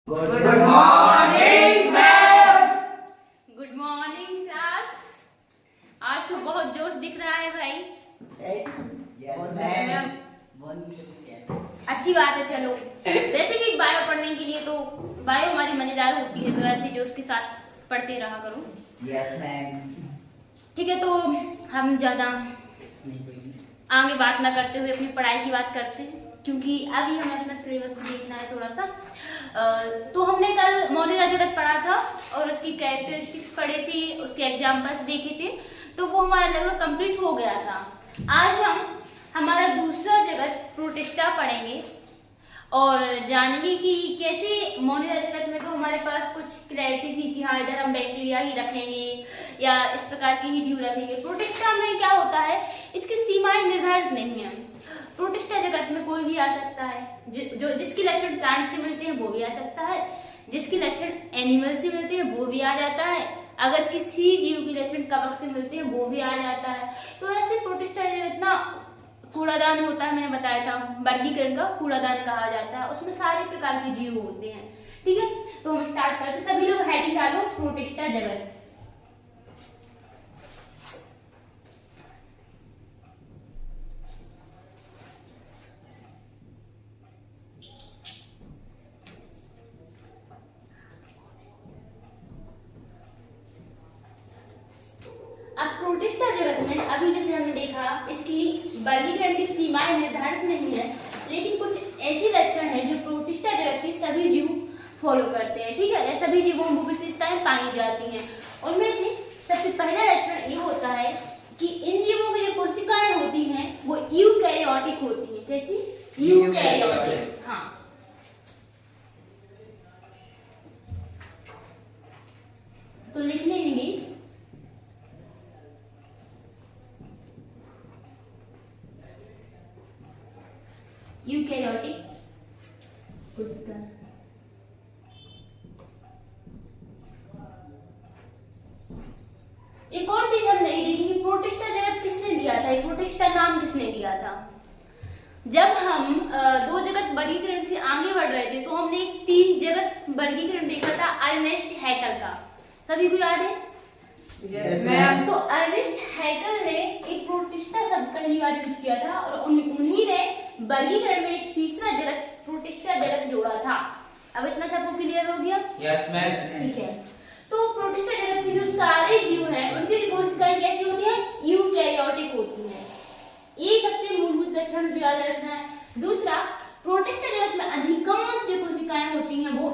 Good morning ma'am. Good morning class. आज तो बहुत जोश दिख रहा है भाई। Yes ma'am. अच्छी बात है। चलो वैसे भी बायो पढ़ने के लिए तो बायो हमारी मजेदार होती है, तो ऐसे जोश के साथ पढ़ते रहा करो। Yes ma'am. ठीक है, तो हम ज़्यादा आगे बात ना करते हुए अपनी पढ़ाई की बात करते हैं, क्योंकि अभी हमें अपना सिलेबस देखना है थोड़ा सा। तो हमने कल मोनिरा जगत पढ़ा था और उसकी कैरेक्टरिस्टिक्स पढ़े थे, उसके एग्जाम्पल्स देखे थे, तो वो हमारा लगभग कंप्लीट हो गया था। आज हम हमारा दूसरा जगत प्रोटिस्टा पढ़ेंगे और जानेंगे कि कैसे मोनिरा जगत में तो हमारे पास कुछ क्लैरिटी थी कि हाँ इधर हम बैक्टीरिया ही रखेंगे या इस प्रकार के ही जीव रखेंगे। प्रोटिस्टा में क्या होता है, इसकी सीमाएं निर्धारित नहीं है। प्रोटिस्टा जगत में कोई भी आ सकता है, जो जिसके लक्षण प्लांट से मिलते हैं वो भी आ सकता है, जिसके लक्षण एनिमल से मिलते हैं वो भी आ जाता है, अगर किसी जीव के लक्षण कवक से मिलते हैं वो भी आ जाता है। तो ऐसे प्रोटिस्टा जगत ना कूड़ादान होता है, मैंने बताया था, वर्गीकरण का कूड़ादान कहा जाता है, उसमें सारे प्रकार के जीव होते हैं। ठीक है, तो हम स्टार्ट करते हैं। सभी लोग हेडिंग डालो प्रोटिस्टा जगत। अब प्रोटिस्टा जगत में अभी जैसे हमने देखा, इसकी वर्गीकरण की सीमाएं निर्धारित नहीं है, लेकिन कुछ ऐसे लक्षण हैं जो प्रोटिस्टा जगत के सभी जीव फॉलो करते हैं। ठीक है, सभी जीवों में वो विशेषताएं पाई जाती हैं। उनमें से सबसे पहला लक्षण ये होता है कि इन जीवों में जो कोशिकाएं होती हैं वो यूकैरियोटिक होती हैं। कैसी? यूकैरियोटिक। हाँ, तो लिख लेंगे यूकैरियोटिक कोशिका। एक और चीज हमने ये देखी कि प्रोटिस्टा जगत किसने दिया था, प्रोटिस्टा नाम किसने दिया था। जब हम दो जगत वर्गीकरण से आगे बढ़ रहे थे तो हमने एक तीन जगत वर्गीकरण देखा था अर्नेस्ट हैकल का। सभी को याद है? Yes ma'am. तो अर्नेस्ट हैकल ने एक प्रोटिस्टा शब्द पहली बार यूज किया था और उन्हीं ने वर्गीकरण में एक तीसरा जगत प्रोटिस्टा जगत जोड़ा था। अब इतना सबको क्लियर हो गया? Yes ma'am. ठीक है, तो प्रोटिस्टा जगत में जो सारे जीव हैं उनकी कोशिकाएं कैसी होती हैं? यूकैरियोटिक होती हैं। ये सबसे मूलभूत लक्षण जो याद रखना है। दूसरा, प्रोटिस्टा जगत में अधिकांश जो कोशिकाएं होती हैं वो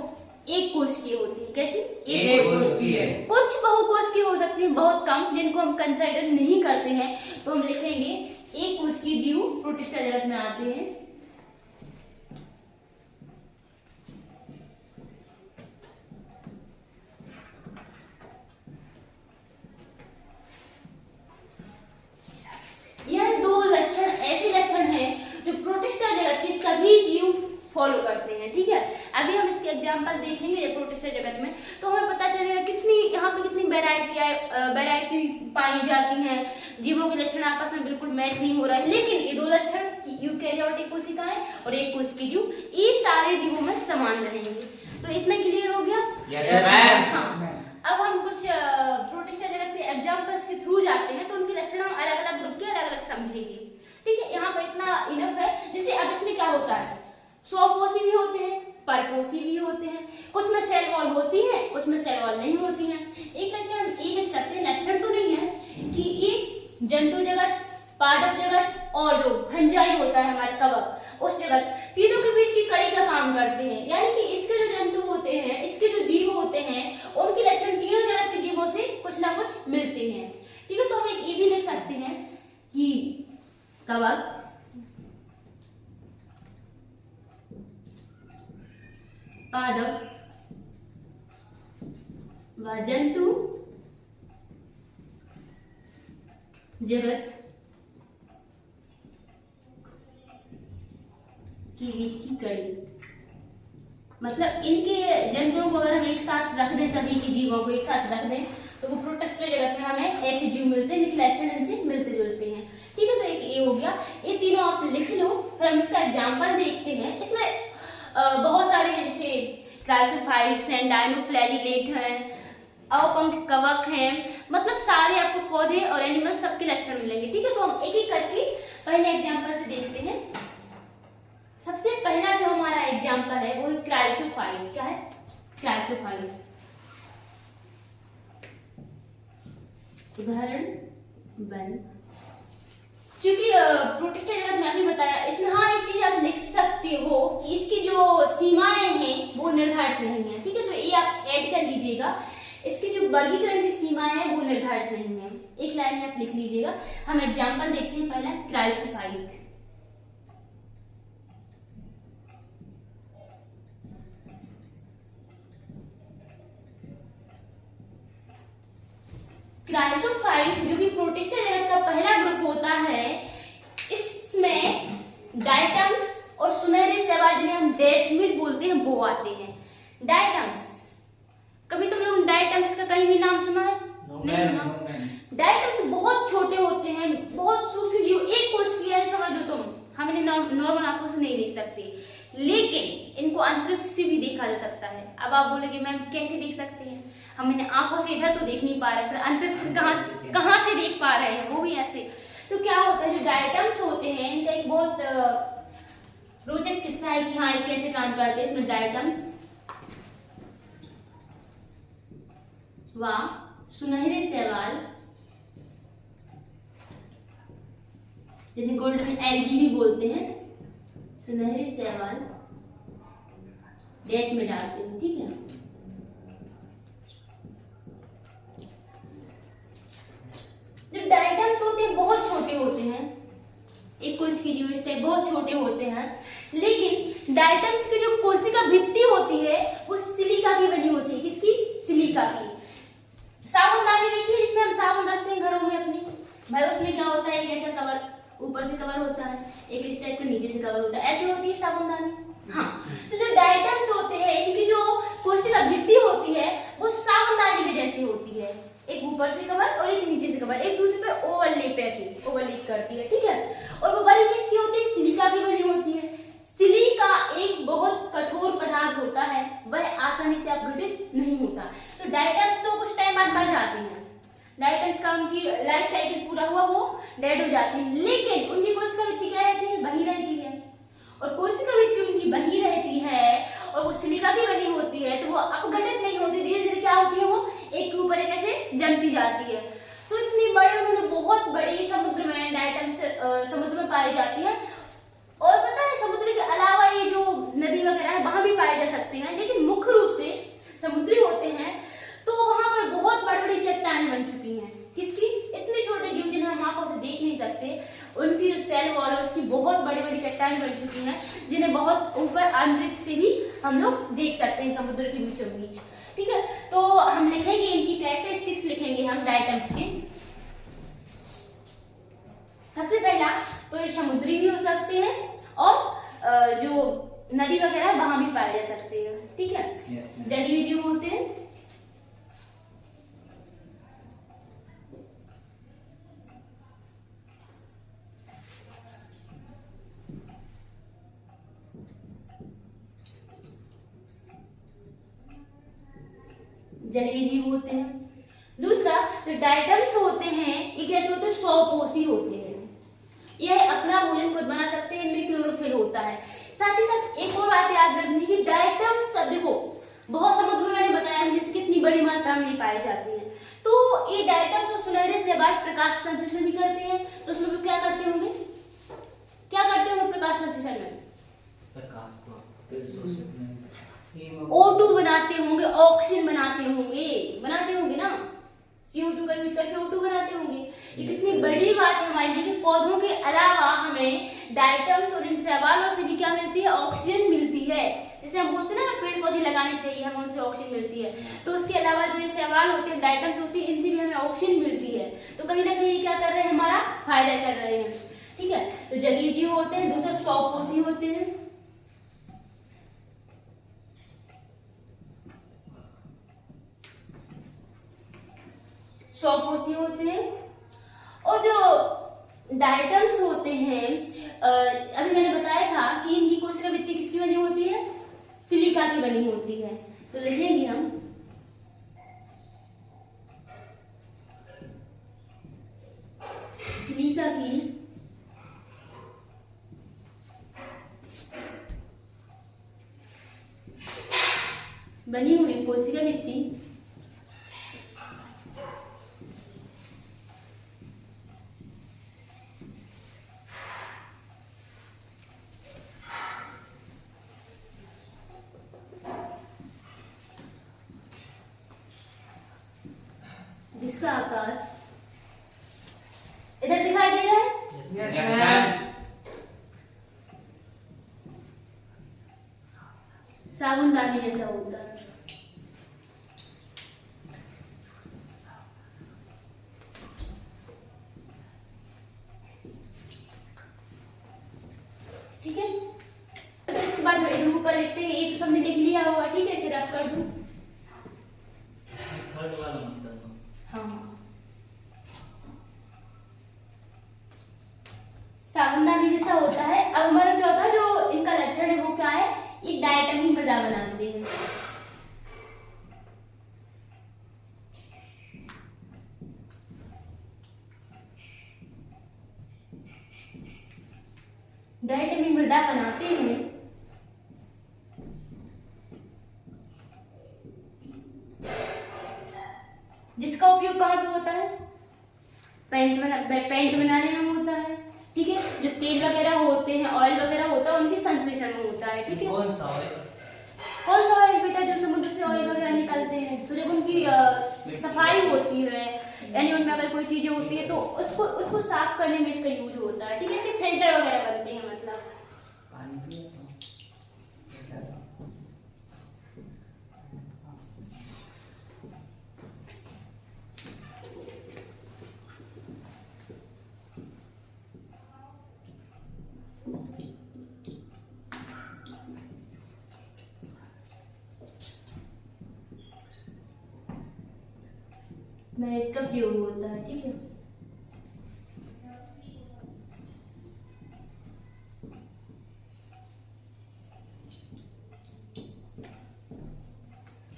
एक कोशिकीय होती है। कैसी? एक कोशिकीय। कुछ बहुकोशिकीय हो सकती है, बहुत कम, जिनको हम कंसीडर नहीं करते हैं, तो हम लिखेंगे एक कोशिकीय जीव प्रोटिस्टा जगत में आते हैं। यह दो लक्षण ऐसे लक्षण हैं जो प्रोटिस्टा जगत के सभी जीव फॉलो करते हैं। ठीक है, अभी हम इसके एग्जांपल देखेंगे प्रोटिस्टा जगत में, तो हमें पता चलेगा कितनी यहाँ पे कितनी वैरायटी पाई जाती हैं। जीवों के लक्षण आपस में बिल्कुल मैच नहीं हो रहा है, लेकिन ये दो लक्षण यूकैरियोटिक कोशिकाएं और एक कोशिकीय जीव, ये सारे जीवों में समान रहेंगे। तो इतना क्लियर हो गया? Yes ma'am. अब हम कुछ प्रोटिस्टा जगत के एग्जांपल्स के थ्रू जाते हैं, तो उनके लक्षण हम अलग अलग ग्रुप के अलग अलग समझेंगे। ठीक है, यहाँ पर इतना इनफ है। जैसे अब इसमें क्या होता है, स्वपोषी भी होते हैं, परपोषी भी होते हैं, कुछ में सेल वॉल होती है, कुछ में सेल वॉल नहीं होती है। एक लक्षण ये लिख सकते हैं, लक्षण तो नहीं है, कि एक जंतु जगत, पादप जगत और जो फंजाई होता है हमारे कवक, उस जगत, तीनों के बीच की कड़ी का काम करते हैं। यानी कि इसके जो जंतु होते हैं, इसके जो जीव होते हैं, उनके लक्षण तीनों जगत के जीवों से कुछ ना कुछ मिलते हैं। ठीक है, तो हम एक ये भी लिख सकते हैं कि कवक, पादप व जंतु जगत के बीच की कड़ी, मतलब इनके जंतुओं को अगर हम एक साथ रख दें, सभी के जीवों को एक साथ रख दें, तो वो प्रोटिस्टा जगत में हमें ऐसे जीव मिलते हैं जिनके लक्षण इनसे मिलते जुलते हैं। ठीक है, तो एक ये हो गया। ये तीनों आप लिख लो, फिर हम इसका एग्जाम्पल देखते हैं। इसमें बहुत सारे हैं, जैसे क्राइसोफाइट्स हैं, डायनोफ्लैजिलेट हैं, अवपंख कवक हैं, मतलब सारे आपको पौधे और एनिमल्स सबके लक्षण मिलेंगे। ठीक है, तो हम एक एक करके पहले एग्जाम्पल से देखते हैं। सबसे पहला जो हमारा एग्जाम्पल है वो क्राइसोफाइट। क्या है? क्राइसोफाइट। उदाहरण 1। क्योंकि प्रोटिस्टा जगत में अभी बताया, इसमें हाँ एक चीज आप लिख सकते हो कि इसकी जो सीमाएं हैं वो निर्धारित नहीं है। ठीक है, तो ये आप ऐड कर लीजिएगा, इसकी जो वर्गीकरण की सीमाएं हैं वो निर्धारित नहीं है। एक लाइन में आप लिख लीजिएगा। हम एग्जाम्पल देखते हैं। पहला क्राइसोफाइट। क्राइसोफाइट जो कि प्रोटिस्टा जगत का पहला ग्रुप होता है, इसमें डायटम्स और सुनहरे शैवाल जिन्हें हम डेस्मिड बोलते हैं वो आते हैं। डायटम्स, कभी तुम लोग डायटम्स का कहीं भी नाम सुना है? नहीं सुना। डायटम्स बहुत छोटे होते हैं, बहुत सूक्ष्म जीव, एक कोश की है समझ लो तुम, हम इन्हें नॉर्मल आंखों से नहीं देख सकते, लेकिन इनको अंतरिक्ष से भी देखा जा सकता है। अब आप बोलोगे मैम कैसे देख सकते हैं? हम इन्हें आंखों से इधर तो देख नहीं पा रहे, फिर अंतरिक्ष से कहाँ से देख पा रहे हैं? वो भी ऐसे। तो क्या होता है, जो डायटम्स होते हैं इनका एक बहुत रोचक किस्सा है कि हाँ ये कैसे काम करते हैं। इसमें डायटम्स व सुनहरे शैवाल जिन्हें गोल्डन एल्गी भी बोलते हैं, सुनहरे शैवाल डैश में डालते हैं। ठीक है, जो डायटम्स होते हैं बहुत छोटे होते हैं, एक कोश की जीव टाइप बहुत छोटे होते हैं, लेकिन डायटम्स की जो कोशिका भित्ति होती है वो सिलिका की बनी होती है। किसकी? सिलिका की। साबुनदानी देखिए, इसमें हम साबुन रखते हैं घरों में अपने, भाई उसमें क्या होता है, एक ऐसा कवर ऊपर से कवर होता है, एक इस टाइप का नीचे से कवर होता है, ऐसे होती है साबुनदानी। हाँ, तो जो डायटम्स होते हैं इनकी जो कोशिका भित्ति होती है वो साबुनदानी के जैसी होती है, एक ऊपर से कवर और एक नीचे से कवर, एक दूसरे पे ओवरलैप, ऐसे ओवरलैप करती है। ठीक है, और वो बड़ी किसकी होती है? सिलिका की बनी होती है। सिलिका एक बहुत कठोर पदार्थ होता है, वह आसानी से अपघटित नहीं होता। तो डायटम्स तो कुछ टाइम बाद मर जाते हैं, डायटम्स का उनकी लाइफ साइकिल पूरा हुआ वो डेड हो जाते हैं, लेकिन उनकी कोशिका भित्ति क्या रहती है? बही रहती है। और कोशिका भित्ति उनकी बही रहती है और वो सिलिका की बनी होती है, तो वो अपघटित नहीं होती, धीरे धीरे क्या होती है, वो एक के ऊपर एक ऐसे जमती जाती है। तो इतनी बड़े उन्होंने बहुत बड़ी समुद्र में डायटम्स समुद्र में पाई जाती है। और पता है समुद्र के अलावा ये जो नदी वगैरह है वहां भी पाए जा सकते हैं, लेकिन मुख्य रूप से समुद्री होते हैं। तो वहां पर बहुत बड़ी बड़ी चट्टान बन चुकी हैं। किसकी? इतने छोटे जीव जिन्हें हम आंखों से देख नहीं सकते, उनकी जो सेल वॉल है उसकी बहुत बड़ी बड़ी चट्टान बन चुकी हैं, जिन्हें बहुत ऊपर अंतरिक्ष से भी हम लोग देख सकते हैं, समुद्र के बीचों बीच। ठीक है, तो हम लिखेंगे इनकी कैरेक्टरिस्टिक्स लिखेंगे हम डायटम्स के। सबसे पहला तो ये समुद्री भी हो सकते हैं और जो नदी वगैरह है वहां भी पाए जा सकते हैं। ठीक है, जलीय जीव होते हैं। जलीय जीव होते हैं। दूसरा, जो डायटम्स होते हैं ये कैसे होते हैं? स्वपोषी होते हैं, यह अपना भोजन खुद बना सकते हैं, इनमें क्लोरोफिल होता है। साथ ही साथ एक और बात याद रखनी कि डायटम्स देखो बहुत समुद्र में मैंने बताया जिसकी कितनी बड़ी मात्रा में पाई जाती है, तो ये डायटम्स और सुनहरे शैवाल प्रकाश संश्लेषण भी करते हैं। तो उसमें भी क्या करते होंगे? क्या करते होंगे प्रकाश संश्लेषण में? प्रकाश को O2 बनाते होंगे, ऑक्सीजन बनाते होंगे ना, CO2 का यूज करके O2 बनाते होंगे। ये कितनी बड़ी बात है हमारे लिए कि पौधों के अलावा हमें डायटम्स और इन शैवालों से भी क्या मिलती है? ऑक्सीजन मिलती है। जैसे हम बोलते हैं ना पेड़ पौधे लगाने चाहिए, हमें उनसे ऑक्सीजन मिलती है, तो उसके अलावा जो ये शैवाल होते हैं, डायटम्स होती है, इनसे भी हमें ऑक्सीजन मिलती है। तो कहीं ना कहीं क्या कर रहे हैं? हमारा फायदा कर रहे हैं। ठीक है, तो जलीय जीव होते हैं। दूसरा, स्वपोषी होते हैं। स्वपोषी होते हैं। और जो डायटम्स होते हैं, अभी मैंने बताया था कि इनकी कोशिका भित्ति किसकी बनी होती है? सिलिका सिलिका की बनी होती है। तो लिखेंगे हम सिलिका की बनी हुई कोशिका भित्ति जिसका आकार इधर दिखाई दे रहा है। Yes, ma'am. साबुनदानी जैसा होता है। ठीक है, तो इसके बाद इधर ऊपर लिखते हैं। ये तो सबने लिख लिया होगा, ठीक है, इसे रब कर दूं। थर्ड वाला मतलब हाँ, साबुनदानी जैसा होता है। अब हमारा चौथा जो इनका लक्षण है वो क्या है? एक डायटमी मृदा बनाते हैं। डायटमी मृदा बनाते हैं जिसका उपयोग कहाँ पे होता है? पेंट बनाने में होता है। ठीक है, जो तेल वगैरह होते हैं, ऑयल वगैरह होता है, उनके संश्लेषण में होता है। ठीक है, कौन सा ऑयल? कौन सा ऑयल बेटा? जो समुद्र से ऑयल वगैरह निकलते हैं, तो जब उनकी सफाई होती है, यानी उनमें अगर कोई चीजें होती है तो उसको साफ करने में इसका यूज होता है। ठीक है, इसके फिल्टर वगैरह बनते हैं। मतलब पानी पिए तो में इसका प्रयोग होता है। ठीक है,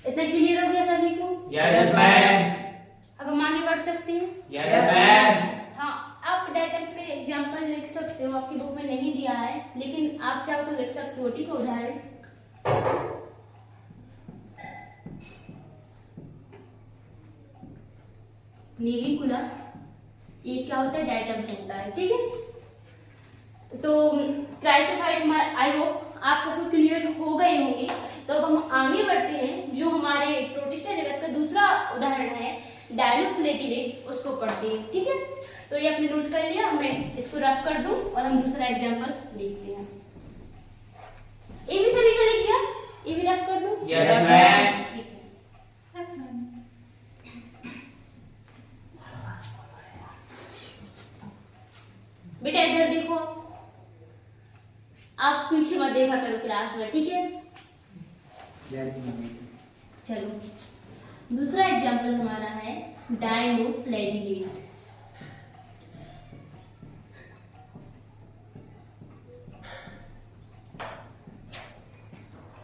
इतना क्लियर हो गया सभी को? Yes ma'am. अब हम आगे बढ़ सकते हैं। Yes ma'am. हाँ, आप डायग्राम से एग्जांपल लिख सकते हो। आपकी बुक में नहीं दिया है, लेकिन आप चाहो तो लिख सकते हो। ठीक है, उदाहरण नेविकुलर, ये क्या होता है? डायटम्स होता है। ठीक है, तो क्राइसोफाइट हमारा, आई होप आप सबको क्लियर हो गए होंगे। तो अब हम आगे बढ़ते हैं। जो हमारे प्रोटिस्टा जगत का दूसरा उदाहरण है डायनोफ्लैजिलेट, उसको पढ़ते हैं। ठीक है, तो ये आपने नोट कर लिया, मैं इसको रफ कर दूं और हम दूसरा एग्जांपल्स देखते हैं। ये भी सभी का लिख लिया? ये भी रफ कर दूं? Yes ma'am. बेटा इधर देखो, आप पीछे मत देखा करो क्लास में। ठीक है, चलो दूसरा एग्जांपल हमारा है डायनोफ्लैजिलेट।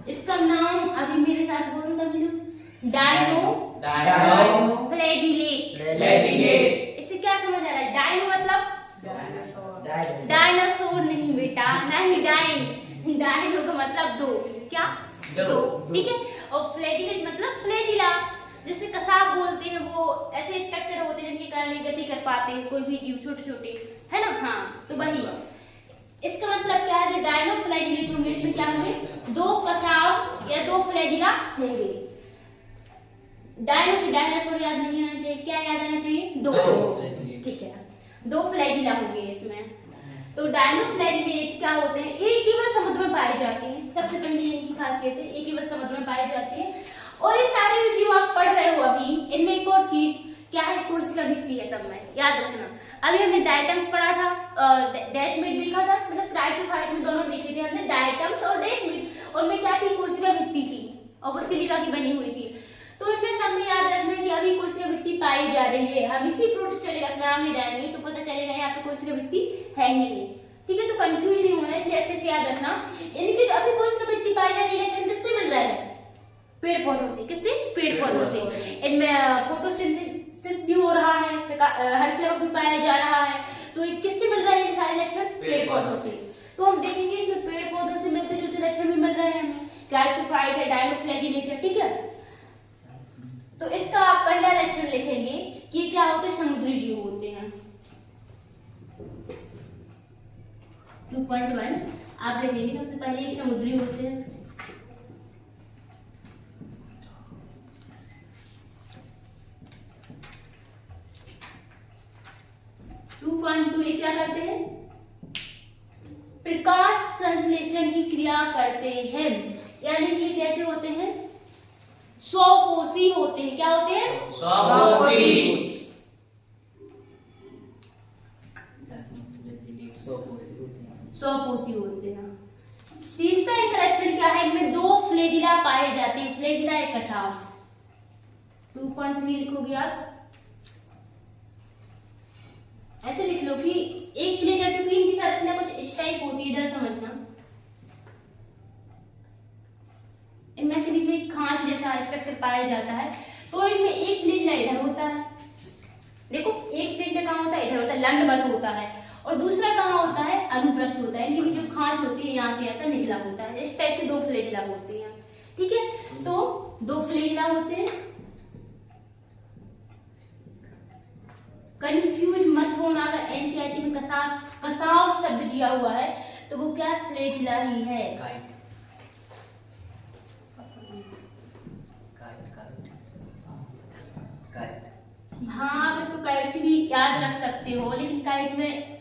इसका नाम अभी मेरे साथ बोलो सभी लोग, डायनोफ्लैजिलेट। इससे क्या समझ आ रहा है? डायनो मतलब डायनासोर नहीं बेटा, नहीं डायनो का मतलब दो। क्या? दो। ठीक है, और फ्लैजिलेट मतलब फ्लैजिला, जिसे कसाब बोलते हैं। वो ऐसे स्ट्रक्चर होते हैं जिनके कारण ये गति कर पाते हैं, कोई भी जीव, छोटे छोटे, है ना? हाँ, तो वही इसका मतलब क्या है? जो डायनोफ्लैजिलेट होंगे, इसमें क्या होंगे? दो कसाब या दो फ्लैजिला होंगे। डायनो से डायनासोर याद नहीं आना चाहिए, क्या याद आना चाहिए? दो। ठीक है, दो फ्लैजिला होंगे इसमें। तो डायनोफ्लैजिलेट क्या होते हैं? एक ही बस समुद्र में पाए जाते हैं। सबसे पहली इनकी खासियत है, एक ही बस समुद्र में पाए जाते हैं। और ये सारे जो आप पढ़ रहे हो अभी, इनमें एक और चीज क्या है? कोशिका भित्ति है सब में, याद रखना। अभी हमने डायटम्स पढ़ा था, डेस्मिड देखा था, मतलब क्राइसोफाइट में दोनों देखे थे हमने, डायटम्स और डेस्मिड। उनमें क्या थी? कोशिका भित्ति थी, और वो सिलिका की बनी हुई थी। तो इनमें सब में याद रखना है कि अभी कोशिका भित्ति पाई जा रही है। हम इसी प्रोटिस्टा जगत में आगे जाएंगे तो पता चलेगा यहाँ पे कोशिका भित्ति है ही नहीं। ठीक है, तो कंफ्यूज नहीं होना, इसलिए अच्छे से याद रखना। इनकी जो अभी कोशिका भित्ति पाई जा रही है, लक्षण किससे मिल रहा है? पौधों से। किससे? पेड़ पौधों से। इनमें फोटोसिंथेसिस भी हो रहा है, हरित भी पाया जा रहा है। तो ये किससे मिल रहा है ये सारे लक्षण? पेड़ पौधों से। तो हम देखेंगे इसमें पेड़ पौधों से मिलते जुलते लक्षण भी मिल रहे हैं हमें। क्राइसोफाइट है, डायनोफ्लैजिलेट है, ठीक है। तो इसका आप पहला लक्षण लिखेंगे कि क्या होते हैं? समुद्री जीव होते हैं। 2.1 आप लिखेंगे सबसे पहले समुद्री होते हैं। 2.2 ये क्या करते हैं? प्रकाश संश्लेषण की क्रिया करते हैं, यानी कि कैसे होते हैं? स्वपोषी होते हैं। क्या होते हैं? स्वपोषी। स्वपोषी होते हैं। तीसरा इनका लक्षण क्या है? इनमें 2 फ्लैजिला पाए जाते हैं। फ्लैजिला एक कसाव। 2.3 लिखोगे आप, ऐसे लिख लो कि एक फ्लैजिला, क्योंकि इनकी संरचना कुछ इस टाइप होती है, इधर समझना। इनमें से बीच में खांच जैसा स्ट्रक्चर पाया जाता है। तो इनमें एक फ्लैजिला इधर होता है, देखो एक फ्लैजिला कहाँ होता है? इधर होता है, लंबवत होता है। और दूसरा कहाँ होता है? अनुप्रस्थ होता है। इनकी भी जो खांच होती है यहाँ से ऐसा निकला होता है। इस टाइप के 2 फ्लैजिला होते हैं, ठीक है। तो 2 फ्लैजिला होते हैं। कंफ्यूज मत होना, अगर एनसीईआरटी में कसाव शब्द दिया हुआ है तो वो क्या? फ्लैजिला ही है। हाँ, आप इसको काइट से भी याद रख सकते हो, लेकिन काइट में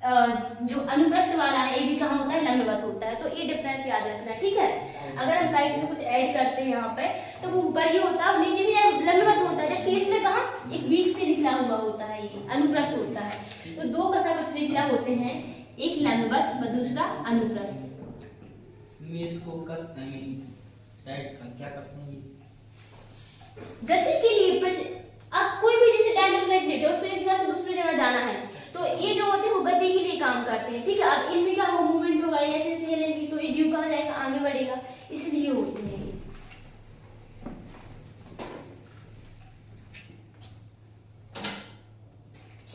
जो अनुप्रस्थ वाला है ये भी कहाँ होता है? लंबवत होता है। तो ये डिफरेंस याद रखना, ठीक है। अगर हम काइट में कुछ ऐड करते हैं यहाँ पे तो वो ऊपर ही होता है और नीचे भी लंबवत होता है, जबकि इसमें कहाँ? एक बीच से निकला हुआ होता है, ये अनुप्रस्थ होता है। तो 2 कसावत फ्लैजिला होते हैं, एक लंबवत व दूसरा अनुप्रस्थ। इसको क्या करते हैं? गति के लिए अब कोई भी जैसे डायनोफ्लैजिलेट है, उसको एक जगह से दूसरी जगह जाना है, तो ये जो होते हैं वो गति के लिए काम करते हैं, ठीक है। अब इनमें क्या हो? मूवमेंट होगा, ऐसे ऐसे हिलेंगे तो ये जीव कहाँ जाएगा? आगे बढ़ेगा, इसलिए होते हैं ये।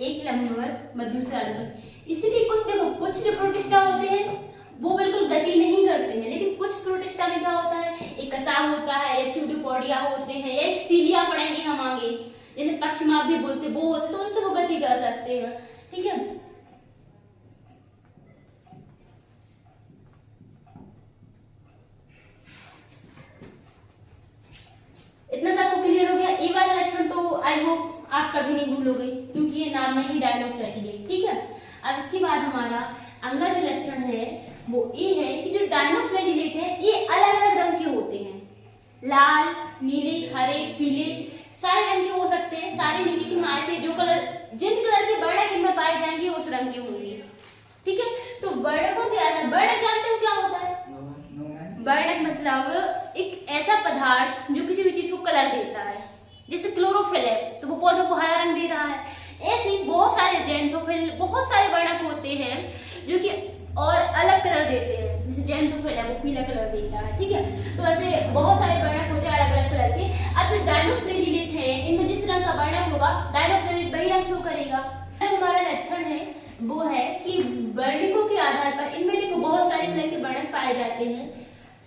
एक लंबवत व दूसरा अनुप्रस्थ। इसलिए कुछ देखो, कुछ जो प्रोटिस्टा होते हैं वो बिल्कुल गति नहीं करते हैं, लेकिन कुछ प्रोटिस्टा में क्या होता है? एक कसाव होता है, या स्यूडोपोडिया होते हैं, या एक सीलिया पढ़ेंगे हम आगे, जिन्हें पक्षमाप भी बोलते हैं, वो होते तो उनसे वो गति कर सकते हैं, ठीक है। इतना सबको क्लियर हो गया? ये वाला लक्षण तो आई होप आप कभी नहीं भूलोगे, क्योंकि ये नाम में ही डायनोफ्लैजिलेट, ठीक है। अब इसके बाद हमारा अगला जो लक्षण है वो ये है कि जो डायनोफ्लैजिलेट है ये अलग अलग रंग के होते हैं। लाल, नीले, हरे, पीले, सारे रंग के हो सकते हैं, सारे नहीं, लेकिन हाँ ऐसे जो कलर, जिन कलर के वर्णक इनमें पाए जाएंगे उस रंग के होंगे, ठीक है। तो वर्णकों के आधार, वर्णक जानते हो क्या होता है? वर्णक मतलब एक ऐसा पदार्थ जो किसी भी चीज को कलर देता है, जैसे क्लोरोफिल है तो वो पौधों को हरा रंग दे रहा है। ऐसे बहुत सारे जैंथोफिल, बहुत सारे वर्णक होते हैं जो कि और अलग कलर देते हैं, जैसे जैंथोफिल है वो पीला कलर देता है, ठीक है। तो ऐसे बहुत सारे वर्णक होते हैं अलग अलग कलर के। अब जो डायनोफ्लैजिलेट है इनमें जिस रंग का वर्णक होगा डायनोफ्लैजिलेट वही रंग शो करेगा। हमारा लक्षण है वो है कि वर्णकों के आधार पर, इनमें देखो बहुत सारे तरह के वर्णक पाए जाते हैं,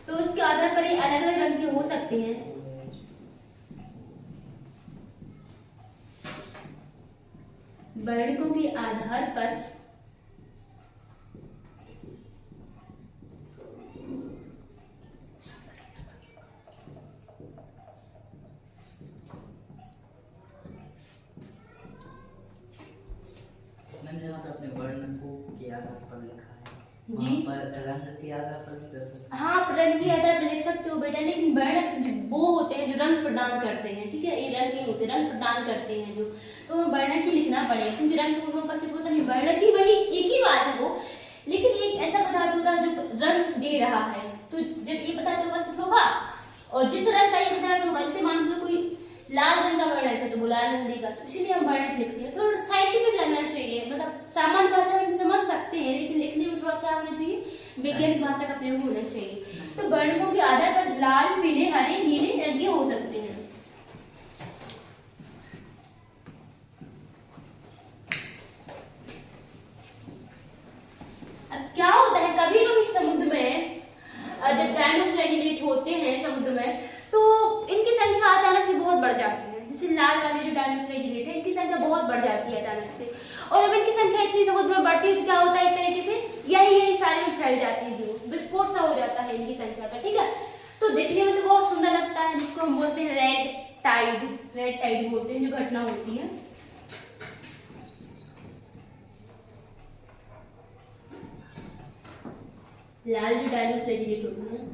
तो उसके आधार पर ये अलग अलग रंग के हो सकते हैं। वर्णकों के आधार पर अपने वर्णकों के आधार पर लिखा है जी, पर रंग के आधार पर भी कर सकते हैं। हाँ रंग के आधार पर लिख सकते हो बेटा, लेकिन वर्णक वो होते हैं जो रंग प्रदान करते हैं, ठीक है। ये रंग नहीं होते, रंग प्रदान करते हैं जो, तो वर्णक ही लिखना पड़ेगा क्योंकि रंग पूर्व उपस्थित होता नहीं। वर्णक ही वही एक ही बात है वो, लेकिन एक ऐसा पदार्थ होता है जो रंग दे रहा है। तो जब ये पदार्थ उपस्थित होगा और जिस रंग का ये पदार्थ होगा, जैसे मान लो कोई लाल रंग का वर्णक है तो वो लाल रंग देगा, तो इसीलिए हम वर्णक लिखते हैं। थोड़ा साइंटिफिक लगना चाहिए, मतलब सामान्य भाषा में समझ सकते हैं, लेकिन लिखने में थोड़ा क्या होना चाहिए, वैज्ञानिक भाषा का प्रयोग होना चाहिए। तो वर्णकों के आधार पर लाल, पीले, हरे, नीले रंग के हो सकते हैं। अब क्या होता है, कभी कभी समुद्र में जब डायनोफ्लैजिलेट होते हैं समुद्र में, तो इनकी संख्या अचानक से बहुत बढ़ जाती है। जैसे लाल वाले जो डायनोफ्लैजिलेट है, इनकी संख्या बहुत बढ़ जाती है अचानक से, और जब इनकी संख्या इतनी समुद्र में बढ़ती है तो क्या होता है, एक तरीके से यही सारे में फैल जाती है, जो विस्फोट सा हो जाता है इनकी संख्या का। ठीक है, तो देखने में तो बहुत सुंदर लगता है, जिसको हम बोलते हैं रेड टाइड बोलते हैं, जो घटना होती है। लाल जो डायनोफ्लैजिलेट होती है,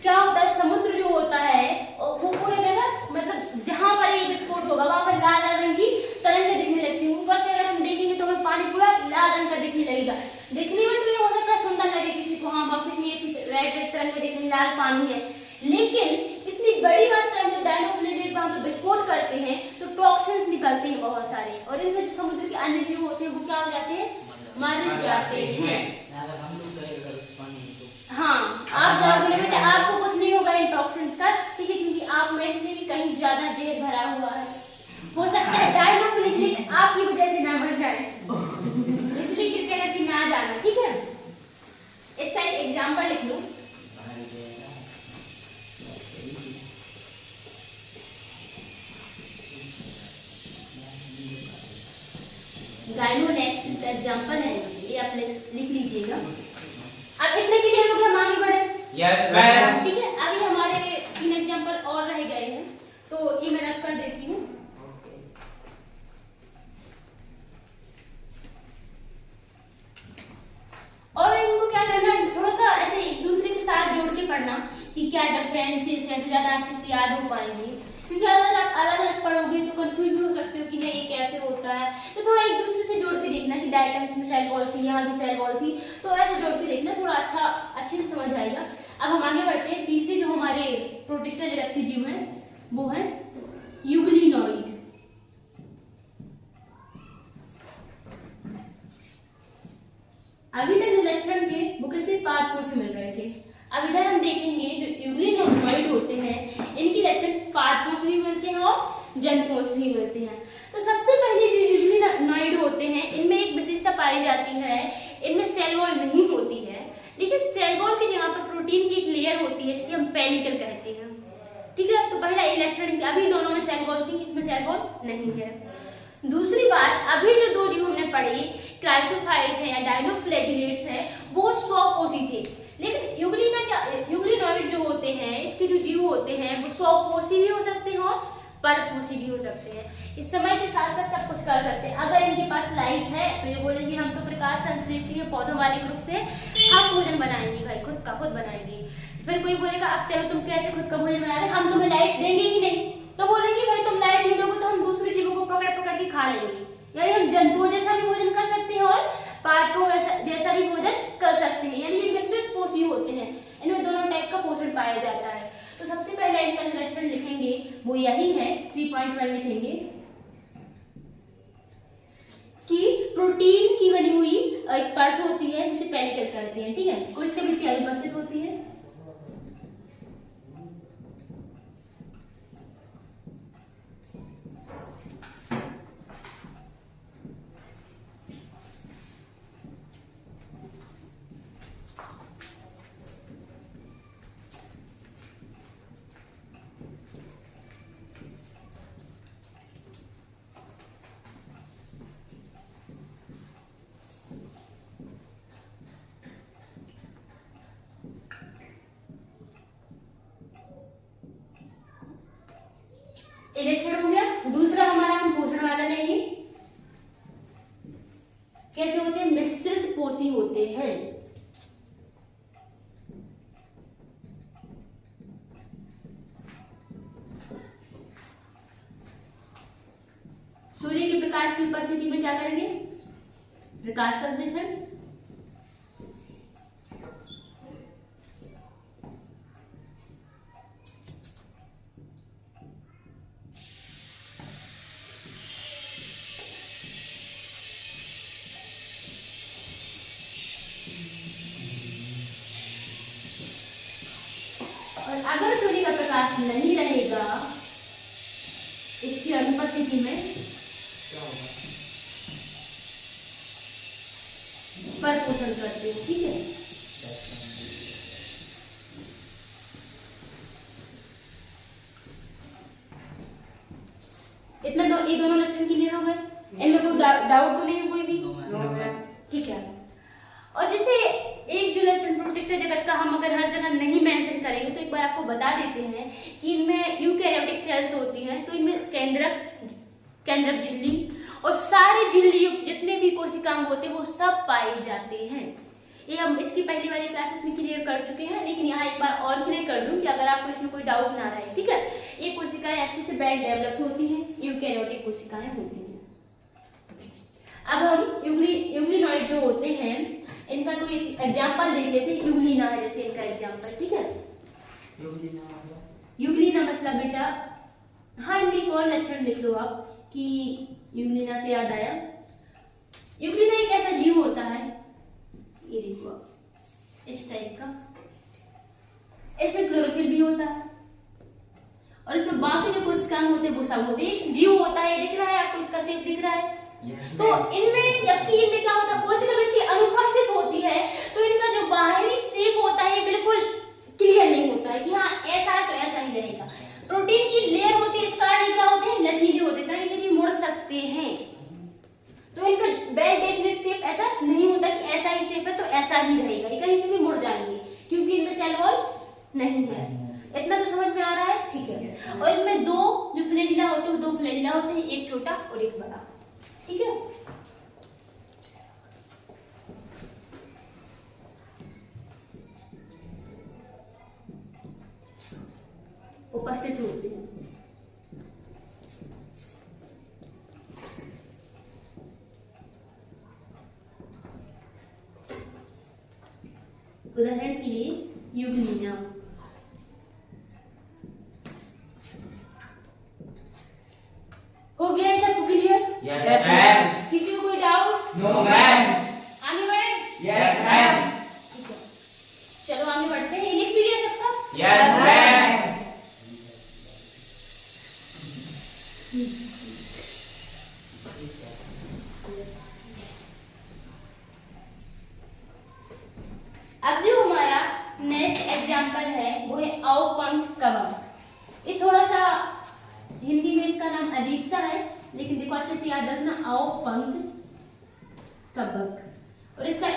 क्या होता है, समुद्र जो होता है वो पूरा कैसा, मतलब जहां पर ये विस्फोट होगा वहां पर लाल रंग की तरंगें दिखने लगती हैं। ऊपर से अगर हम देखेंगे तो हमें पानी पूरा लाल रंग का दिखने लगेगा। देखने में तो ये हो सकता है सुंदर लगे किसी को, हाँ बाप कितनी अच्छी रेड तरंगें दिख रही, लाल पानी है, लेकिन इतनी बड़ी मात्रा में डायनोफ्लैजिलेट वहां पर विस्फोट करते हैं तो टॉक्सिन्स निकलते हैं बहुत सारे, और इनसे जो समुद्र के अन्य जीव होते हैं वो क्या हो जाते हैं, मर जाते हैं। हाँ, आप जाओगे बेटा, आपको कुछ नहीं होगा इन टॉक्सिन्स का, ठीक है, क्योंकि आप में से भी कहीं ज्यादा जहर भरा हुआ है। हो सकता है डायनोफ्लैजिलेट आपकी वजह से ना मर जाए, इसलिए कृपया करके ना जाना, ठीक है। इसका एक एग्जांपल लिख लो। गाइनोलैक्स इसका एग्जांपल है, ये आप लिख लीजिएगा। अब इतने क्लियर हो गया, हम आगे बढ़े। Yes ma'am. ठीक है, अभी हमारे 3 एग्जांपल और रह गए हैं, तो ये मैं रख कर देती हूँ। और इनको क्या करना है, थोड़ा सा ऐसे एक दूसरे के साथ जोड़ के पढ़ना कि क्या डिफरेंसेस है, तो ज्यादा अच्छे से याद हो पाएंगे। क्योंकि अगर आप अलग अलग पढ़ोगे तो कंफ्यूज भी हो सकते हो कि नहीं ये कैसे होता है, तो थोड़ा एक दूसरे से जोड़ के देखना कि डायटम्स में सेल वॉल थी, यहाँ भी सेल वॉल थी, तो ऐसे जोड़ के देखना, थोड़ा अच्छे से समझ आएगा। अब हम आगे बढ़ते हैं। तीसरे जो हमारे प्रोटिस्टा जगत के जीव हैं वो है यूग्लिनॉइड। अभी तक जो लक्षण थे वो किसी पादपों से मिल रहे थे, अब इधर हम देखेंगे जो यूग्लिनॉइड होते हैं इनके लक्षण पादपों से भी मिलते हैं और जंतुओं से भी मिलते हैं। तो सबसे पहले जो यूग्लिनॉइड होते हैं इनमें एक विशेषता पाई जाती है, इनमें सेल वॉल नहीं होती है, लेकिन सेल वॉल की जगह पर प्रोटीन की एक लेयर होती है जिसे हम पेलिकल कहते हैं। ठीक है, तो पहला ये लक्षण, अभी दोनों में सेल वॉल थी, इसमें सेल वॉल नहीं है। दूसरी बात, अभी जो दो जीव हमने पढ़ी, क्राइसोफाइट है या डायनोफ्लैजिलेट्स है, वो 100 कोषी थे, लेकिन यूग्लिनॉइड जो होते हैं, इसके जो जीव होते हैं वो 100 कोषी भी हो सकते हैं और परपोषी भी हो सकते हैं। इस समय के साथ साथ सब कुछ कर सकते हैं। अगर इनके पास लाइट है तो ये बोलेंगे हम तो प्रकाश संश्लेषी पौधों वाले ग्रुप से हम भोजन बनाएंगे, भाई खुद का खुद बनाएंगे। फिर कोई बोलेगा अब चलो तुम कैसे खुद का भोजन बना रहे, हम तुम्हें लाइट देंगे ही नहीं, तो बोलेंगे भाई तुम लाइट नहीं दोगे तो हम दूसरे जीवों को पकड़ पकड़ के खा लेंगे। यानी हम जंतुओं जैसा भी भोजन कर सकते हैं और पादपों जैसा भी भोजन कर सकते हैं, यानी ये मिश्रित पोषी होते हैं, इनमें दोनों टाइप का पोषण पाया जाता है। तो सबसे पहले इनका जो लक्षण लिखेंगे वो यही है, 3.1 लिखेंगे कि प्रोटीन की बनी हुई एक परत होती है जिसे पेलिकल कहते हैं। ठीक है, कोई इसके भी तैयारी उपस्थित होती है। इलेक्शन हो गया। दूसरा हमारा हम पोषण वाला लेंगे, कैसे होते हैं, मिश्रित पोषी होते हैं। क्या करेंगे, प्रकाश संश्लेषण, और अगर सूर्य का प्रकाश नहीं रहेगा इसकी अनुपस्थिति में परपोषण करते हैं। ठीक है, इतना तो ये दोनों लक्षण क्लियर हो गए, इनमें कोई डाउट तो नहीं है कोई भी? ठीक है। और जैसे एक जो लक्षण प्रोटिस्ट जगत का हम अगर हर जगह नहीं मेंशन करेंगे तो एक बार आपको बता देते हैं कि इनमें यूकैरियोटिक सेल्स होती हैं, तो इनमें केंद्रक झिल्ली और सारे झिल्ली युक्त जितने भी कोशिकाएं होते हैं वो सब पाए जाते हैं। ये हम इसकी पहली वाली क्लासेस में क्लियर कर चुके हैं, लेकिन यहाँ एक बार और क्लियर कर दूं कि अगर आपको इसमें कोई डाउट ना रहे। ठीक है, ये कोशिकाएं अच्छे से वेल डेवलप्ड होती हैं, यूकैरियोटिक कोशिकाएं होती हैं। अब हम यूग्लिनॉइड जो होते हैं इनका कोई एग्जांपल देख लेते हैं। यूग्लिना है जैसे इनका एग्जांपल। ठीक है, यूग्लिना मतलब बेटा, हाँ इनमें एक और लक्षण लिख लो आप कि यूग्लिना से याद आया, यूग्लिना एक ऐसा जीव होता है, ये देखो आप इस टाइप का, इसमें क्लोरोफिल भी होता है और इसमें बाकी जो कोशिकाएं होते हैं वो सब होते हैं। जीव होता है, दिख रहा है आपको, इसका शेप दिख रहा है। तो इनमें जबकि इनमें क्या होता है, कोशिका भित्ति अनुपस्थित होती है, तो इनका जो बाहरी शेप होता है बिल्कुल क्लियर नहीं होता है कि हाँ ऐसा है तो ऐसा ही रहेगा। प्रोटीन की लेयर होती है, स्कार्ड क्या होते हैं, लचीले होते हैं, कहीं से भी मुड़ सकते हैं। तो इनका वेल डेफिनेट शेप ऐसा नहीं होता कि ऐसा ही शेप है तो ऐसा ही रहेगा, ये कहीं से भी मुड़ जाएंगे क्योंकि इनमें सेल वॉल नहीं है। इतना तो समझ में आ रहा है? ठीक है। और इनमें दो जो फ्लैजिला होते हैं, दो फ्लैजिला होते हैं, एक छोटा और एक बड़ा। ठीक है, उपस्थित होते हैं। उदाहरण के लिए यूग्लिना। हो गया है सबको क्लियर? Yes ma'am. किसी को कोई डाउट? No ma'am. आगे बढ़े? Yes ma'am. ठीक है, चलो आगे बढ़ते हैं। लिख भी दिया सबका? Yes ma'am. अब जो हमारा नेक्स्ट एग्जाम्पल है वो है अवपंख कवक। ये थोड़ा सा हिंदी में इसका नाम अजीब सा है, लेकिन देखो अच्छे से याद रखना, अवपंख कवक। और इसका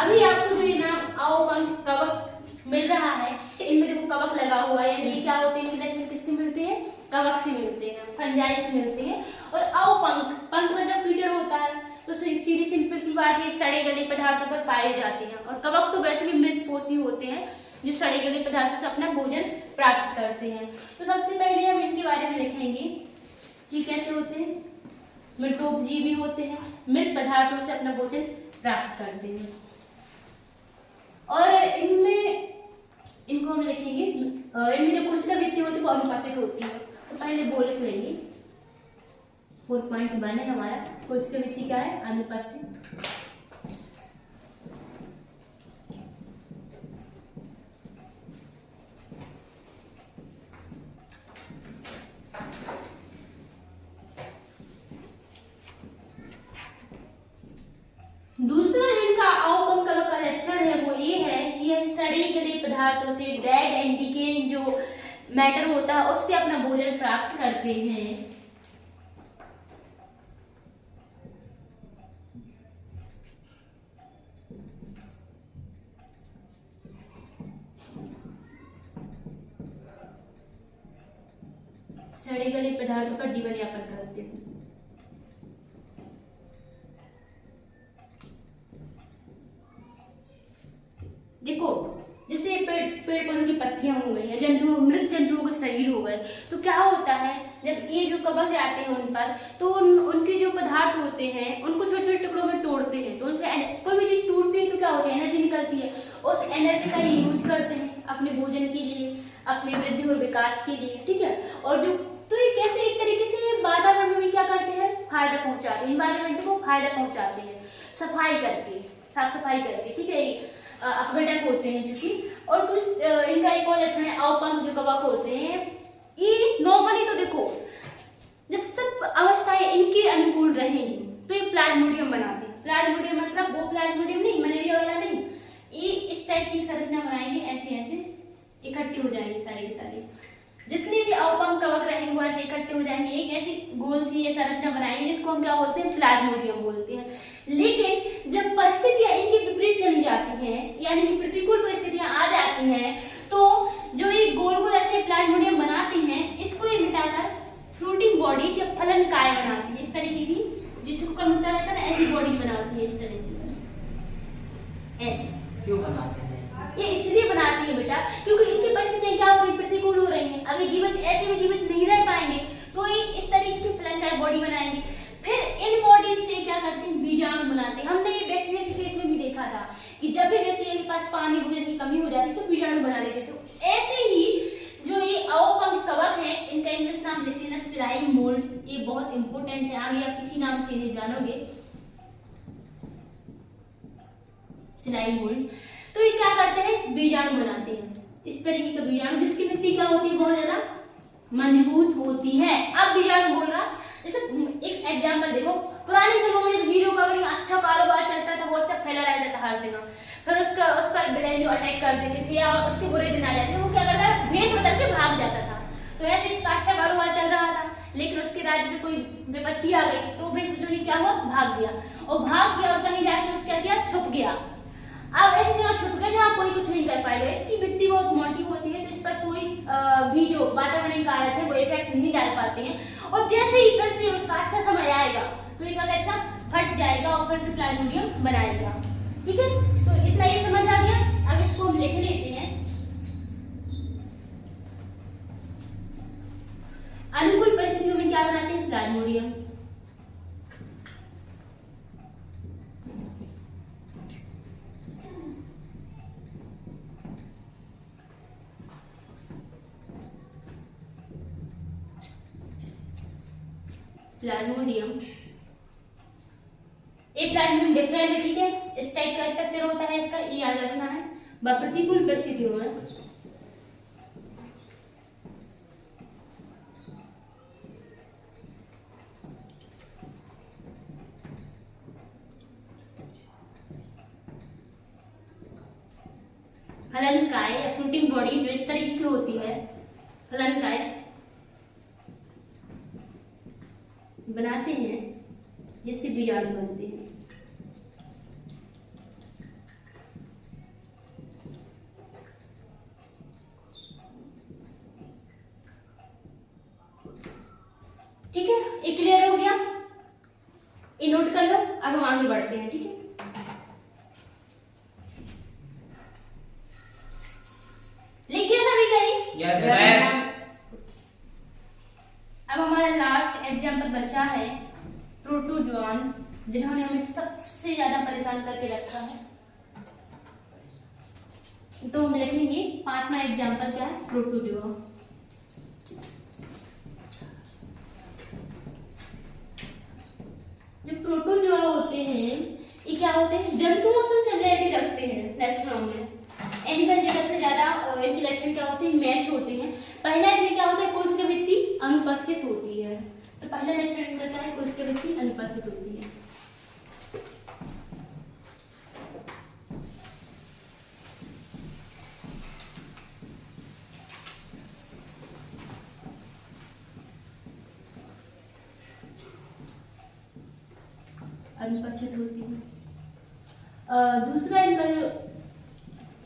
अभी आपको जो ये नाम अवपंख कवक मिल रहा है, इनमें देखो कवक लगा हुआ है, ये क्या होते हैं, इनके लक्षण किससे मिलते हैं, कवक से मिलते हैं, फंजाई से मिलते हैं। और अवपंख, पंख मतलब कीचड़ होता है, तो सीधी सिंपल सी बात है, सड़े गले पदार्थों पर पाए जाते हैं। और कवक तो वैसे भी मृतपोषी होते हैं जो सड़े गले पदार्थों से अपना भोजन प्राप्त करते हैं। तो सबसे पहले हम इनके बारे में लिखेंगे कि कैसे होते हैं, मृतोपजीवी होते हैं, मृत पदार्थों से अपना भोजन प्राप्त करते हैं। और इनमें इनको हम लिखेंगे, इनमें जो कोशिका भित्ति होती है वो अनुपातिक होती है। तो पहले वो लिख लेंगे 4.1 है हमारा, कोशिका भित्ति क्या है, अनुपस्थित। दूसरा जिनका अवपंख कवक का लक्षण है वो ये है कि यह सड़े गले पदार्थों से, डेड एंड डिकेइंग जो मैटर होता है उससे अपना भोजन प्राप्त करते हैं। सड़े गले पदार्थों पर जीवन यापन करते हैं। देखो जैसे पेड़ पेड़ पौधों की पत्तियां हो गई, या जंतुओं मृत जंतुओं के शरीर हो गए, तो क्या होता है जब ये जो कवक जाते हैं उन पर, तो उनके जो पदार्थ होते हैं उनको छोटे छोटे टुकड़ों में तोड़ते हैं, तो उनसे कोई भी चीज टूटती है तो क्या होती है, एनर्जी निकलती है। उस एनर्जी का ये यूज करते हैं अपने भोजन के लिए, अपने वृद्धि और विकास के लिए, ठीक है। और जो तो ये कैसे एक तरीके से वातावरण में क्या करते हैं, फायदा पहुंचाते हैं, इन्वायरमेंट को फायदा पहुंचाते हैं, सफाई करके, साफ सफाई करके, ठीक है। अपघटक होते हैं चूंकि। और कुछ इनका एक और लक्षण है अवपंख, जो कवक होते हैं ये नॉर्मली तो देखो जब सब अवस्थाएं इनके अनुकूल रहेंगी तो ये प्लाज्मोडियम बनाते हैं। प्लाज्मोडियम मतलब वो प्लाज्मोडियम नहीं, मलेरिया वाला नहीं, ये इस टाइप की संरचना बनाएंगे, ऐसे ऐसे इकट्ठे हो जाएंगे सारे के सारे, जितने भी अवपंख कवक रहेंगे वो ऐसे इकट्ठे हो जाएंगे, एक ऐसी गोल सी ये संरचना बनाएंगे जिसको हम क्या बोलते हैं, प्लाज्मोडियम बोलते हैं। लेकिन जब परिस्थितियां इनकी विपरीत चली जाती हैं, यानी कि प्रतिकूल परिस्थितियां आ जाती हैं, तो जो ये गोल गोल ऐसे प्लाज्मोडियम बनाते हैं इसको ये मिटाकर फ्रूटिंग बॉडीज या फलनकाय बनाती है, इस तरीके की, जिसको कम होता रहता है ना, ऐसी बॉडी बनाती है, इस तरह की। ऐसे क्यों बनाते हैं ऐसे? ये इसलिए बनाती है बेटा क्योंकि इनकी परिस्थितियां क्या हो रही, प्रतिकूल हो रही हैं। अभी जीवित ऐसे में जीवित नहीं रह पाएंगे तो ये इस तरीके की फलनकाय बॉडी बनाएंगे। फिर इन बॉडीज से क्या करते हैं, बीजाणु बनाते हैं। हमने ये बैक्टीरिया के केस में भी देखा था कि जब भी बैक्टीरिया के पास पानी भोजन की कमी हो जाती तो बीजाणु बना लेते थे। तो ऐसे ही जो ये अवपंख कवक है, इनका इंग्लिश नाम लिख लेना सिराइन मोल्ड, ये बहुत इंपॉर्टेंट है, आगे आप किसी नाम से इन्हें जानोगे, सिराइन मोल्ड। तो ये क्या करते हैं, बीजाणु बनाते हैं, इस तरीके का बीजाणु, जिसकी भित्ति क्या होती है, बहुत ज्यादा मजबूत होती है। अब बीजाणु बोल रहा, जैसे एक एग्जांपल देखो, पुरानी फिल्मों में जब हीरो का बड़ा अच्छा कारोबार चलता था, वो अच्छा फैला रहता था हर जगह, फिर उस पर विलेन जो अटैक कर देते थे या उसके बुरे दिन आ जाते थे, वो क्या करता है, भेष बदल के भाग जाता था। तो ऐसे इसका अच्छा कारोबार चल रहा था, लेकिन उसके राज्य में कोई विपत्ति आ गई तो भेष बदल के क्या हुआ, भाग गया। और भाग गया और कहीं जाके उसका क्या किया, छुप गया। अब ऐसी जगह छुप गया जहाँ कोई कुछ नहीं कर पाएगा। इसकी भित्ति बहुत मोटी होती है, तो इस पर कोई भी जो वातावरणीय कारक है वो इफेक्ट नहीं डाल पाते हैं। और जैसे ही फिर से उसका अच्छा समय आएगा तो ये क्या करेगा, फट जाएगा और फिर से प्लाज्मोडियम बनाएगा। ठीक है, तो इतना ये समझ आ गया। अब इसको हम लिख लेते हैं। अनुकूल परिस्थितियों में क्या बनाते हैं, प्लाज्मोडियम। प्लाज्मोडियम, एक प्लाज्मोडियम डिफरेंट है, ठीक है, इस टाइप का स्ट्रक्चर होता है इसका, ये याद रखना है। प्रतिकूल परिस्थितियों में फलनकाय या फ्रूटिंग बॉडी जो इस तरीके की होती है, फलनकाय बनाते हैं जिससे बीजाणु बनते हैं। ठीक है, ये क्लियर हो गया, ये नोट कर लो। अब हम आगे बढ़ते हैं, ठीक है। लिखिए सभी कहीं। Yes ma'am. अब हमारा लास्ट एग्जाम्पल बचा है प्रोटोजोआन, जिन्होंने हमें सबसे ज्यादा परेशान करके रखा है। तो हम लिखेंगे 5वां एग्जाम्पल क्या है, प्रोटोजोआ। जो प्रोटोजोआ होते हैं ये क्या होते हैं, जंतुओं से सिमिलरिटी रखते हैं लक्षणों में। एनिमल जगत से ज्यादा इनके लक्षण क्या होते हैं, मैच होते हैं। पहला इनमें क्या होता है, कोशिकावृत्ति अनुपस्थित होती है। तो पहला लक्षण इनका क्या है, कोशिकावृत्ति अनुपस्थित होती है। अनुपस्थित होती है। दूसरा इनका जो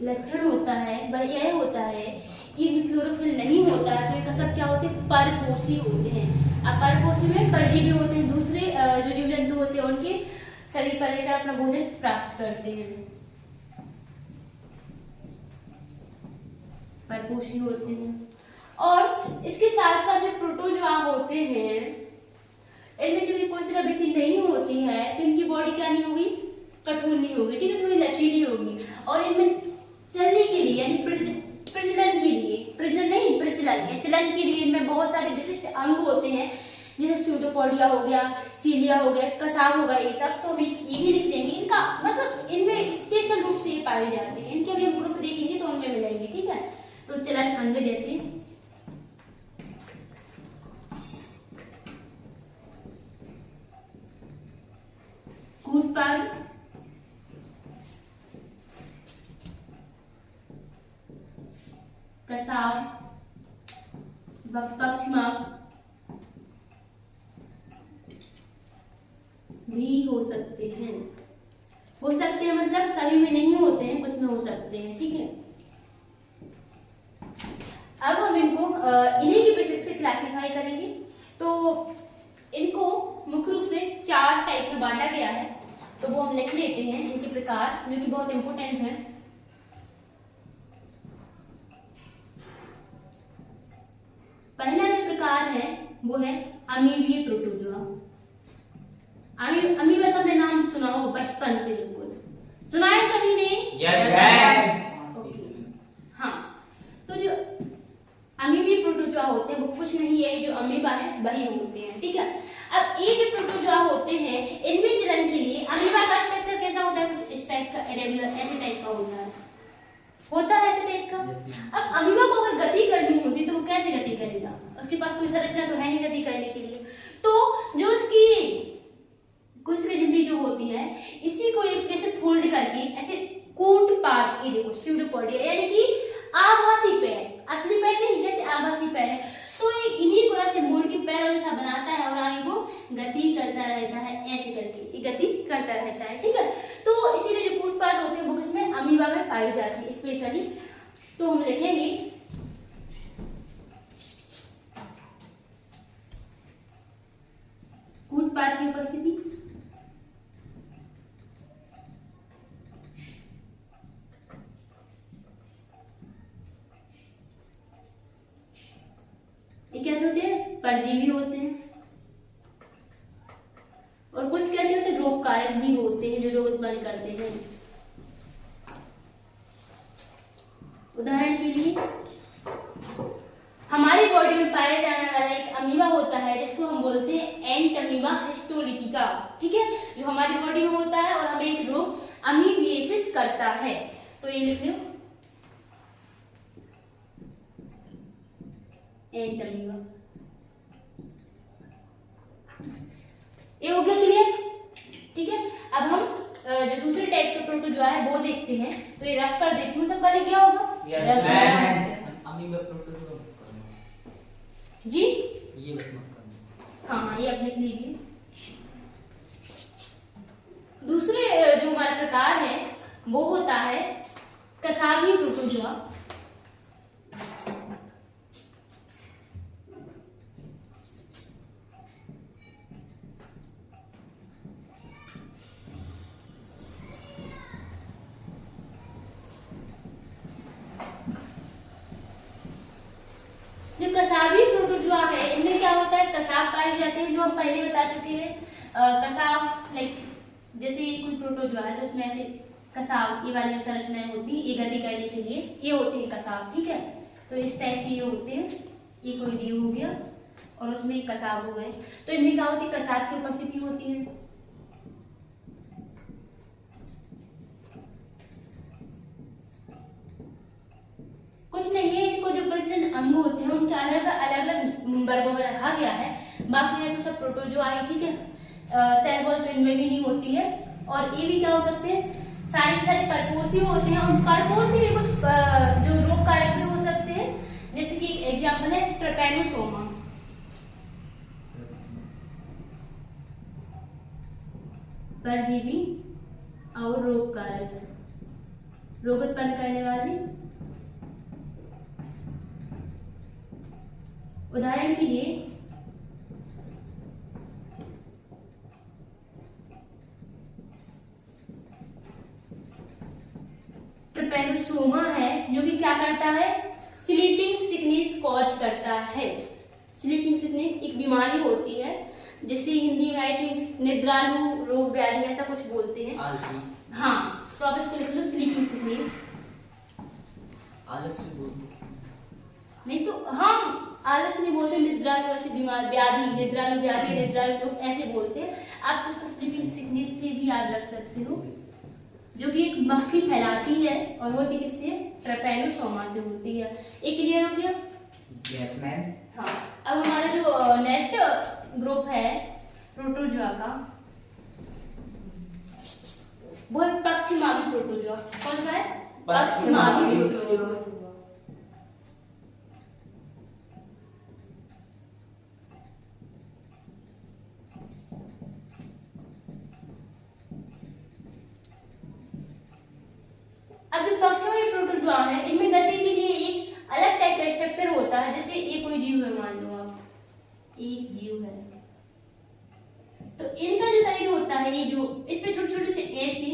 लक्षण होता है वह यह होता है कि क्लोरोफिल नहीं होता है, तो ये सब क्या होते हैं, परपोषी होते हैं। अब परपोषी में परजीवी होते हैं, दूसरे जो जीव जंतु होते हैं उनके शरीर पर रहकर अपना भोजन प्राप्त करते हैं। परपोषी होते हैं। और इसके साथ साथ जो प्रोटोजोआ होते हैं, इनमें चूंकि कोशिका वृद्धि नहीं होती है तो इनकी बॉडी क्या नहीं होगी, कठोर नहीं होगी, ठीक है, थोड़ी लचीली होगी। और इनमें चलने के लिए यानी प्रजनन के लिए, प्रजनन नहीं प्रचलन, चलन के लिए इनमें बहुत सारे विशिष्ट अंग होते हैं, जैसे स्यूडोपोडिया हो गया, सीलिया हो गया, कसाव हो गया, ये सब तो हम ये भी लिख लेंगे। इनका मतलब इनमें स्पेशल रूप से ये पाए जाते हैं, इनके अभी हम ग्रुप देखेंगे तो उनमें मिलेंगे, ठीक है। तो चलन अंग जैसे कूटपाद, कसाव, पक्षमार्ग भी हो सकते हैं। हो सकते हैं मतलब सभी में नहीं होते हैं, कुछ में हो सकते हैं, ठीक है। अब हम इनको इन्हीं की बेसिस पे क्लासिफाई करेंगे। तो इनको मुख्य रूप से 4 टाइप में बांटा गया है, तो वो हम लिख लेते हैं इनके प्रकार, जो कि बहुत इंपॉर्टेंट है। पहला जो प्रकार है वो है अमीबीय प्रोटोजोआ। अमीबा सबने नाम सुना हो बचपन से, बिल्कुल सुना है सभी ने? हाँ, तो जो अमीबीय प्रोटोजोआ होते हैं वो कुछ नहीं है, जो अमीबा है वही होते हैं, ठीक है। अब ये जो प्रोटोजोआ होते हैं इनमें चलन के लिए अमीबा का स्ट्रक्चर कैसा होता है, कुछ इस टाइप का, इरेगुलर ऐसे टाइप का होता है ऐसे टाइप का। अब अमीबा को अगर गति करनी होती तो वो कैसे गति करेगा, उसके पास कोई संरचना तो है नहीं गति करने के लिए। तो जो उसकी कोशिका झिल्ली जो होती है, इसी को ऐसे फोल्ड करके ऐसे कूटपाद, ये देखो स्यूडोपोडिया, यानी कि आभासी पैर, असली पैर नहीं, जैसे आभासी पैर है, तो ये इन्हीं को ऐसे मोड़ के पैरों जैसा बनाता है और आगे को गति करता रहता है, ऐसे करके ये गति करता रहता है, ठीक है। तो इसीलिए जो कूटपाद होते हैं वो इसमें अमीबा में पाई जाती है स्पेशली। तो हम लिखेंगे कूटपाद की उपस्थिति, ये कैसे होते हैं, परजीवी होते हैं, और कुछ कैसे होते हैं, रोग कारक भी होते हैं जो रोग उत्पन्न करते हैं। उदाहरण के लिए हमारी बॉडी में पाया जाने वाला एक अमीबा होता है जिसको हम बोलते हैं एंटमीबा हिस्टोलिटिका, ठीक है, जो हमारी बॉडी में होता है और हमें एक रोग अमीबिएसिस करता है। तो ये लिख लो एंटमीबा। ये हो गया क्लियर, ठीक है। अब हम जो दूसरे टाइप के प्रोटोजोआ है वो देखते हैं। तो ये रफ कर देती हूँ, सबका लिख गया होगा? अमीबा प्रोटोजोआ जी, ये बस मत करना। हाँ, ये आप लिख लीजिए। दूसरे जो हमारा प्रकार है वो होता है कसावी प्रोटोजोआ। जो कसावी प्रोटोजोआ है इनमें क्या होता है, कसाव पाए जाते हैं, जो हम पहले बता चुके हैं। कसाव लाइक जैसे कोई प्रोटोजोआ है तो उसमें ऐसे कसाव, ये वाली जो संरचनाएं होती है ये गति करने के लिए ये होते हैं कसाव, ठीक है। तो इस टाइप के ये होते हैं, ये कोई जीव हो गया और उसमें एक कसाव हो गए। तो इनमें क्या होती है, कसाव की उपस्थिति होती है। कुछ नहीं है, इनको जो प्रजनन अंग होते हैं उनके अलग अलग वर्गों में रखा गया है। बाकी है तो सब प्रोटोजोआ है, ठीक है। सेल वॉल तो इनमें भी नहीं होती है। और ये भी क्या हो सकते हैं, सारे के सारे परपोषी होते हैं। उन परपोषी में कुछ जो रोग कारक भी हो सकते हैं, जैसे कि एग्जाम्पल है ट्रिपैनोसोमा, परजीवी और रोग कारक, रोग उत्पन्न करने वाले। उदाहरण के लिए ट्रिपैनोसोमा है जो कि क्या करता है, स्लीपिंग सिकनेस कॉज करता है। स्लीपिंग सिकनेस एक बीमारी होती है जिसे हिंदी में आई थिंक निद्रालु रोग व्याधि ऐसा कुछ बोलते हैं। आलसी। हाँ, तो आप इसको लिख लो स्लीपिंग सिकनेस। आलस से बोलते नहीं तो हम आलस नहीं बोलते, निद्रालु ऐसे बीमार व्याधि, निद्रालु व्याधि, निद्रालु लोग ऐसे बोलते हैं। आप तो उसको स्लीपिंग सिकनेस से भी याद रख सकते हो, जो कि एक मक्खी फैलाती है और होती किससे? ट्रैपेनोसोमा से होती है। एक क्लियर हो गया? Yes ma'am. हाँ, अब हमारा जो नेक्स्ट ग्रुप है प्रोटोजोआ का, वो है पश्चिमावी प्रोटोजोआ। कौन सा है? पश्चिमावी प्रोटोजोआ। अब जो पश्चिमावी प्रोटोजोआ है, इनमें गति के लिए एक अलग टाइप का स्ट्रक्चर होता है। जैसे ये कोई जीव है, मान लो आप एक जीव है, तो इनका जो शरीर होता है, ये जो इस पे छोटे छोटे से ऐसी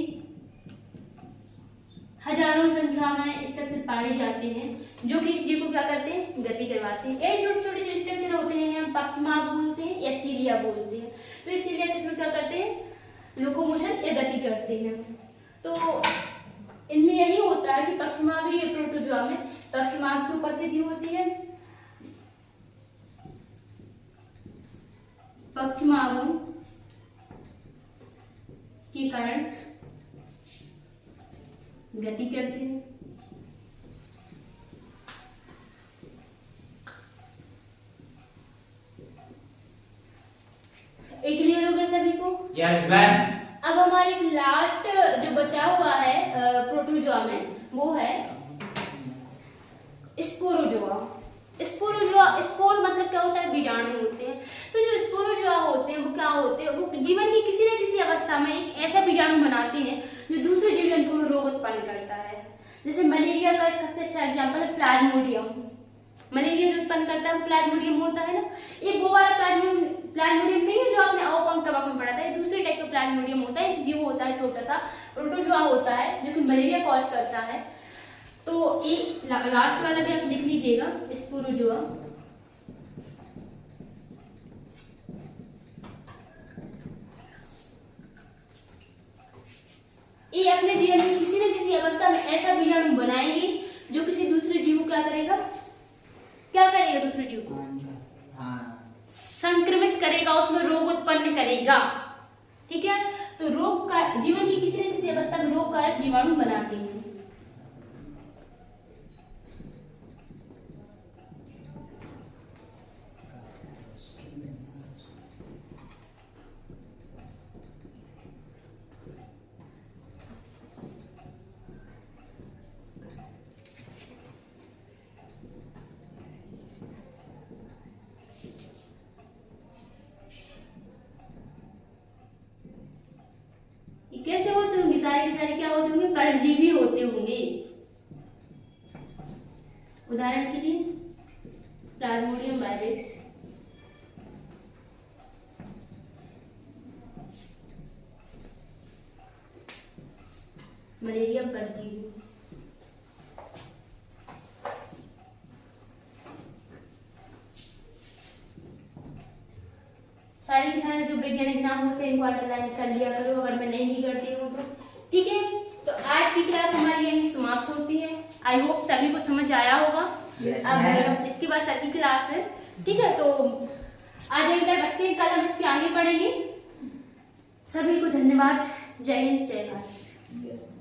हजारों संख्या में स्ट्रक्चर पाए जाते हैं, जो कि इस जीव को क्या करते हैं? गति करवाते हैं। ये छोटे छोटे जो स्ट्रक्चर होते हैं हम पश्चिमा बोलते हैं या सीलिया बोलते हैं। तो इस सीलिया के थ्रू क्या करते हैं? लोकोमोशन या गति करते हैं। तो इनमें यही होता है कि पश्चिमावी प्रोटोजोआ में पश्चिमाव की उपस्थिति होती है। पश्चिमावों के कारण गति करते हैं। एक क्लियर हो गया सभी को? Yes ma'am. अब हमारी लास्ट जो बचा हुआ है प्रोटोजोआ में, वो है स्पोरोजोआ। स्पोरोजोआ, स्पोर मतलब क्या होता है? बीजाणु होते हैं। तो जो स्पोरोजोआ होते हैं वो क्या होते हैं? वो जीवन की किसी न किसी अवस्था में एक ऐसा बीजाणु बनाते हैं जो दूसरे जीव जंतुओं में रोग उत्पन्न करता है। जैसे मलेरिया का सबसे अच्छा एग्जाम्पल है प्लाज्मोडियम। मलेरिया जो उत्पन्न करता है वो प्लाज्मोडियम होता है ना। एक वो वाला प्लाज्मोडियम नहीं है जो आपने आओपंख कवक में पढ़ा था, ये दूसरे टाइप का प्लाज्मोडियम होता है। एक जीव होता है छोटा सा, प्रोटोजोआ होता है, जो कि मलेरिया कॉज करता है। तो ये लास्ट वाला भी आप लिख लीजिएगा, स्पोरोजोआ। ये अपने जीवन में किसी न किसी अवस्था में ऐसा बीजाणु बनाएंगे जो किसी दूसरे जीव को क्या करेगा? क्या करेगा? दूसरे जीव को संक्रमित करेगा, उसमें रोग उत्पन्न करेगा। ठीक है, तो रोग का जीवन की किसी न किसी अवस्था में रोग कारक जीवाणु बनाते हैं। कैसे होते होंगे? सारे के सारे क्या होते होंगे? परजीवी होते होंगे। उदाहरण के लिए प्लाज्मोडियम वायरस, मलेरिया परजीवी। सारे के सारे जो वैज्ञानिक नाम होते हैं इनको अंडरलाइन कर लिया करो, अगर मैं नहीं भी करती हूँ तो। ठीक है, तो आज की क्लास हमारी यहीं समाप्त होती है। आई होप सभी को समझ आया होगा। अब इसके बाद सभी क्लास है। ठीक है, तो आज यहीं तक रखते हैं, कल हम इसके आगे पढ़ेंगे। सभी को धन्यवाद। जय हिंद, जय भारत।